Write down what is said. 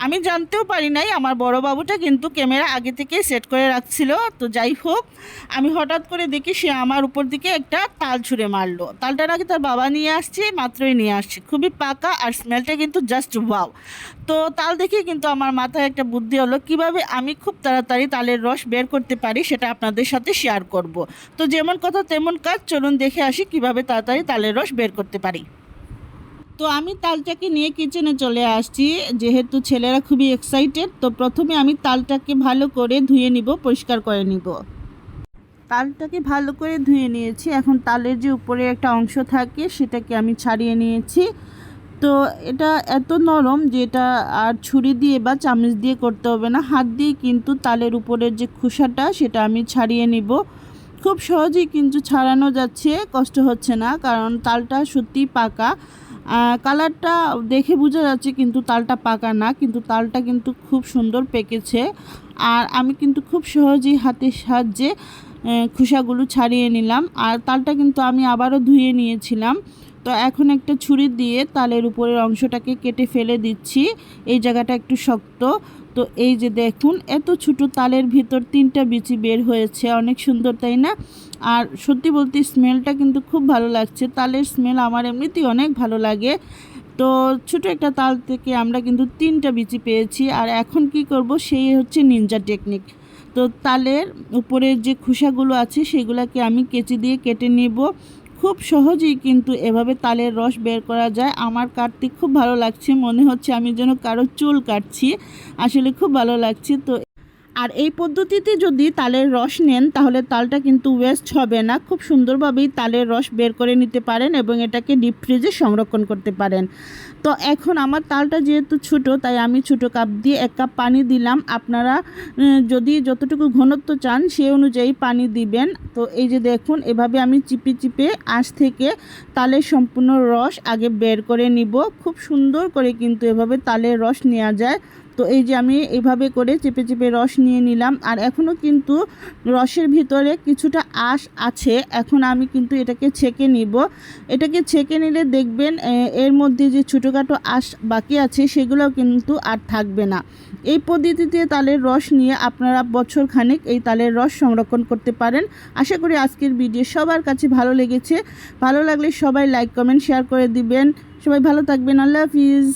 আমি জানতেও পারি নাই, আমার বড় বাবুটা কিন্তু ক্যামেরা আগে থেকেই সেট করে রাখছিল। তো যাই হোক, আমি হঠাৎ করে দেখি সে আমার উপর দিকে একটা তাল ছুঁড়ে মারলো। তালটা নাকি তার বাবা নিয়ে আসছে, মাত্রই নিয়ে আসছে, খুবই পাকা আর স্মেলটা কিন্তু জাস্ট ওয়াও। তো তাল দেখে কিন্তু আমার মাথায় একটা বুদ্ধি হলো, কিভাবে আমি খুব তাড়াতাড়ি তালের রস বের করতে পারি সেটা আপনাদের সাথে শেয়ার করব। তো যেমন কথা তেমন কাজ, চলুন দেখে আসি কিভাবে তাড়াতাড়ি তালের রস বের করতে পারি। তো আমি তালটাকে নিয়ে কিচেনে চলে আসছি, যেহেতু ছেলেরা খুবই এক্সাইটেড। তো প্রথমে আমি তালটাকে ভালো করে ধুয়ে নিব, পরিষ্কার করে নিব। তালটাকে ভালো করে ধুয়ে নিয়েছি। এখন তালের যে উপরে একটা অংশ থাকে সেটাকে আমি ছাড়িয়ে নিয়েছি। তো এটা এত নরম যে এটা আর ছুরি দিয়ে বা চামচ দিয়ে করতে হবে না, হাত দিয়ে কিন্তু তালের উপরের যে খোসাটা সেটা আমি ছাড়িয়ে নিব। খুব সহজেই কিন্তু ছাড়ানো যাচ্ছে, কষ্ট হচ্ছে না, কারণ তালটা সত্যিই পাকা। কালারটা দেখে বোঝা যাচ্ছে কিন্তু তালটা পাকা না, কিন্তু তালটা কিন্তু খুব সুন্দর পেকেছে। আর আমি কিন্তু খুব সহজেই হাতের সাহায্যে খোসাগুলো ছাড়িয়ে নিলাম। আর তালটা কিন্তু আমি আবারও ধুয়ে নিয়েছিলাম। তো এখন একটা ছুরি দিয়ে তালের উপরের অংশটাকে কেটে ফেলে দিচ্ছি। এই জায়গাটা একটু শক্ত। তো এই যে দেখুন, এত ছোটো তালের ভিতর 3টা বিচি বের হয়েছে, অনেক সুন্দর তাই না? আর সত্যি বলতে স্মেলটা কিন্তু খুব ভালো লাগছে। তালের স্মেল আমার এমনিতেই অনেক ভালো লাগে। তো ছোটো একটা তাল থেকে আমরা কিন্তু 3টা বিচি পেয়েছি। আর এখন কি করব, সেই হচ্ছে নিনজা টেকনিক। তো তালের উপরের যে খোসাগুলো আছে সেগুলোকে আমি কেচি দিয়ে কেটে নেব। খুব সহজেই কিন্তু এভাবে তালের রস বের করা যায়। আমার কাটতে খুব ভালো লাগছে, মনে হচ্ছে আমি যেন কারো চুল কাটছি। আসলে খুব ভালো লাগছে। তো আর এই পদ্ধতিতে যদি তালের রস নেন তাহলে তালটা কিন্তু ওয়েস্ট হবে না, খুব সুন্দরভাবেই তালের রস বের করে নিতে পারেন এবং এটাকে ডিপ ফ্রিজে সংরক্ষণ করতে পারেন। তো এখন আমার তালটা যেহেতু ছোটো, তাই আমি ছোটো কাপ দিয়ে 1 কাপ পানি দিলাম। আপনারা যদি যতটুকু ঘনত্ব চান সেই অনুযায়ী পানি দিবেন। তো এই যে দেখুন, এভাবে আমি চিপে চিপে আঁশ থেকে তালের সম্পূর্ণ রস আগে বের করে নিব। খুব সুন্দর করে কিন্তু এভাবে তালের রস নেওয়া যায়। তো এই যে আমি এইভাবে করে চেপে চেপে রস নিয়ে নিলাম। আর এখনও কিন্তু রসের ভিতরে কিছুটা আঁশ আছে। এখন আমি কিন্তু এটাকে ছেঁকে নিব। এটাকে ছেঁকে নিলে দেখবেন এর মধ্যে যে ছোটোখাটো আঁশ বাকি আছে সেগুলোও কিন্তু আর থাকবে না। এই পদ্ধতিতে তালের রস নিয়ে আপনারা বছর খানেক এই তালের রস সংরক্ষণ করতে পারেন। আশা করি আজকের ভিডিও সবার কাছে ভালো লেগেছে। ভালো লাগলে সবাই লাইক কমেন্ট শেয়ার করে দিবেন। সবাই ভালো থাকবেন। আল্লাহ হাফিজ।